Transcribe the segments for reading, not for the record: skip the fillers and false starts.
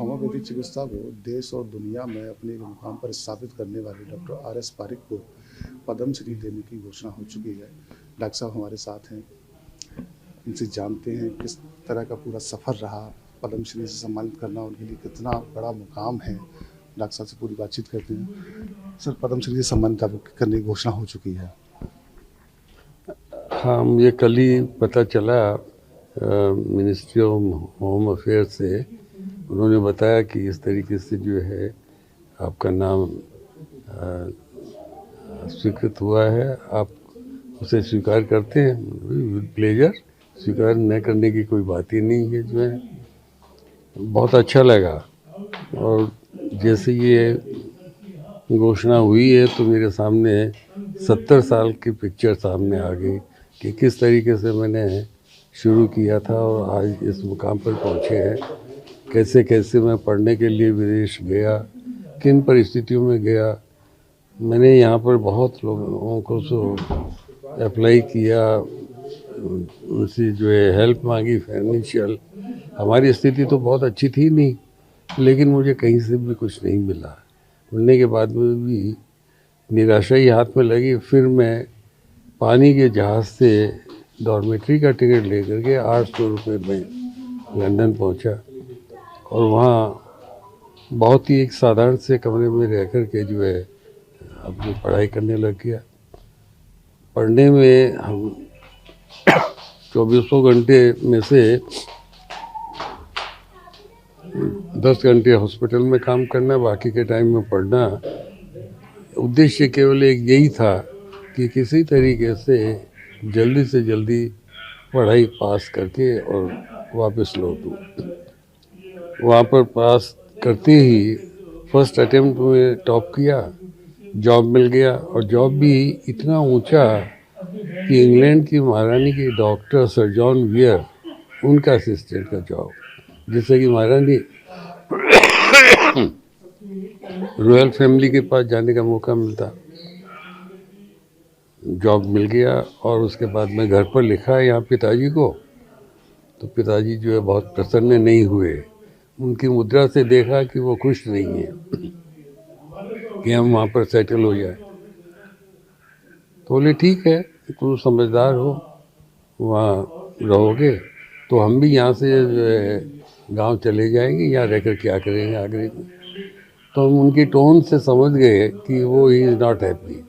Homeopathic चिकित्सा को देश और दुनिया में अपने मुकाम पर स्थापित करने वाले डॉक्टर आर एस पारिक को पद्मश्री देने की घोषणा हो चुकी है। डॉक्टर साहब हमारे साथ हैं, इनसे जानते हैं किस तरह का पूरा सफ़र रहा, पद्मश्री से सम्मानित करना उनके लिए कितना बड़ा मुकाम है। डॉक्टर साहब से पूरी बातचीत करते हैं। सर, पद्मश्री से सम्मानित आपको करने की घोषणा हो चुकी है। हाँ, मुझे कल ही पता चला मिनिस्ट्री ऑफ होम अफेयर से। उन्होंने बताया कि इस तरीके से जो है आपका नाम स्वीकृत हुआ है, आप उसे स्वीकार करते हैं। विद प्लेजर, स्वीकार न करने की कोई बात ही नहीं है। जो है बहुत अच्छा लगा। और जैसे ये घोषणा हुई है तो मेरे सामने 70 साल की पिक्चर सामने आ गई कि किस तरीके से मैंने शुरू किया था और आज इस मुकाम पर पहुँचे हैं। कैसे कैसे मैं पढ़ने के लिए विदेश गया, किन परिस्थितियों में गया। मैंने यहाँ पर बहुत लोगों को अप्लाई किया, उनसे जो है हेल्प मांगी फाइनेंशियल। हमारी स्थिति तो बहुत अच्छी थी नहीं, लेकिन मुझे कहीं से भी कुछ नहीं मिला। मिलने के बाद में भी निराशा ही हाथ में लगी। फिर मैं पानी के जहाज़ से डॉर्मेट्री का टिकट लेकर के 800 रुपये में लंदन पहुंचा और वहाँ बहुत ही एक साधारण से कमरे में रह कर के जो है अपनी पढ़ाई करने लग गया। पढ़ने में हम 24 घंटे में से 10 घंटे हॉस्पिटल में काम करना, बाकी के टाइम में पढ़ना। उद्देश्य केवल एक यही था कि किसी तरीके से जल्दी पढ़ाई पास करके और वापस लौटूँ। वहाँ पर पास करते ही फर्स्ट अटेम्प्ट में टॉप किया, जॉब मिल गया। और जॉब भी इतना ऊंचा कि इंग्लैंड की महारानी की डॉक्टर सर जॉन वियर, उनका असिस्टेंट का जॉब, जिससे कि महारानी रॉयल फैमिली के पास जाने का मौका मिलता। जॉब मिल गया और उसके बाद मैं घर पर लिखा यहाँ पिताजी को, तो पिताजी जो है बहुत प्रसन्न नहीं हुए। उनकी मुद्रा से देखा कि वो खुश नहीं है कि हम वहाँ पर सेटल हो जाए। तो बोले ठीक है, तुम समझदार हो, वहाँ रहोगे तो हम भी यहाँ से जो है गाँव चले जाएंगे, यहाँ रहकर क्या करेंगे आगरे में। तो हम उनकी टोन से समझ गए कि वो ही इज़ नॉट हैप्पी।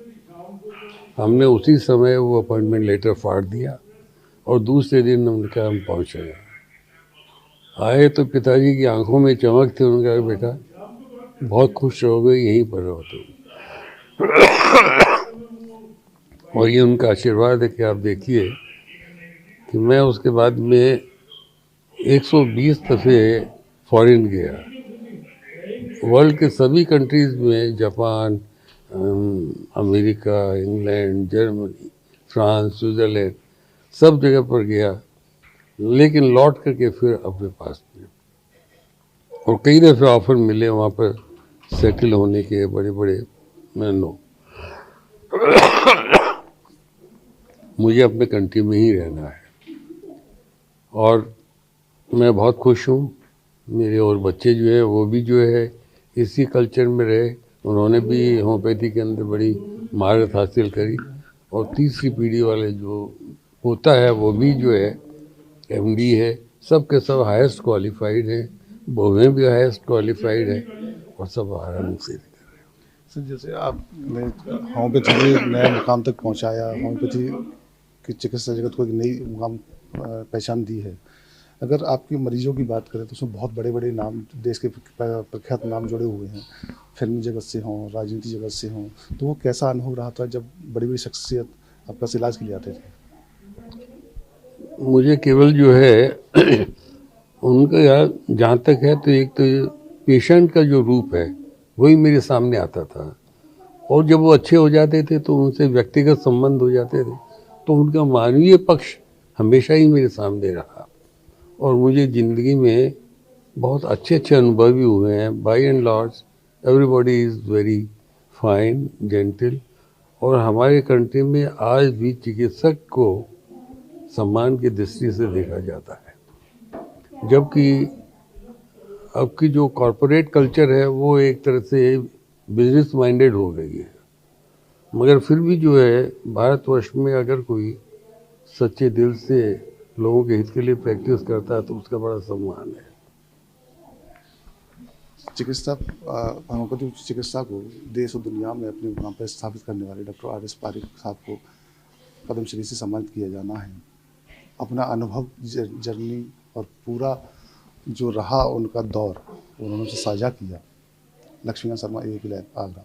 हमने उसी समय वो अपॉइंटमेंट लेटर फाड़ दिया और दूसरे दिन उनका हम पहुँच गए। आए तो पिताजी की आंखों में चमक थी। उन्होंने कहा बेटा बहुत खुश रहोगे, यहीं पर रहो तुम। और ये उनका आशीर्वाद है कि आप देखिए कि मैं उसके बाद में 120 दफ़े फॉरेन गया। वर्ल्ड के सभी कंट्रीज़ में, Japan, America, England, Germany, France, Switzerland, सब जगह पर गया, लेकिन लौट करके फिर अपने पास में। और कई दफ़े ऑफ़र मिले वहाँ पर सेटल होने के, बड़े बड़े। मैं नो, मुझे अपने कंट्री में ही रहना है। और मैं बहुत खुश हूँ। मेरे और बच्चे जो है वो भी जो है इसी कल्चर में रहे। उन्होंने भी होम्योपैथी के अंदर बड़ी महारत हासिल करी। और तीसरी पीढ़ी वाले जो होता है वो भी जो है एमडी है। सब के सब हाईएस्ट क्वालिफाइड हैं, बहुएँ भी हाईएस्ट क्वालिफाइड है और सब आराम से। सर, जैसे आपने होम्योपैथी के नए मुकाम तक पहुंचाया, होम्योपैथी की चिकित्सा जगत को एक नई मुकाम पहचान दी है। अगर आपके मरीजों की बात करें तो उसमें बहुत बड़े बड़े नाम, देश के प्रख्यात नाम जुड़े हुए हैं। फिल्मी जगत से हों, राजनीति जगत से हों, तो वो कैसा अनुभव रहा था जब बड़ी बड़ी शख्सियत आपके पास इलाज के लिए आते थे? मुझे केवल जो है उनका यार जहाँ तक है तो एक तो पेशेंट का जो रूप है वही मेरे सामने आता था। और जब वो अच्छे हो जाते थे तो उनसे व्यक्तिगत संबंध हो जाते थे, तो उनका मानवीय पक्ष हमेशा ही मेरे सामने रहा। और मुझे ज़िंदगी में बहुत अच्छे अच्छे अनुभव भी हुए हैं। By and large everybody is very fine, gentle. और हमारे कंट्री में आज भी चिकित्सक को सम्मान की दृष्टि से देखा जाता है, जबकि अब की जो कॉरपोरेट कल्चर है वो एक तरह से बिजनेस माइंडेड हो गई है, मगर फिर भी जो है भारतवर्ष में अगर कोई सच्चे दिल से लोगों के हित के लिए प्रैक्टिस करता है तो उसका बड़ा सम्मान है। चिकित्सा होम्योपैथी चिकित्सा को देश और दुनिया में अपने मुकाम पर स्थापित करने वाले डॉक्टर आर एस पारिक साहब को पद्मश्री से सम्मानित किया जाना है। अपना अनुभव जर्नी और पूरा जो रहा उनका दौर उन्होंने से साझा किया। Laxmikant Sharma, ABP live, Agra.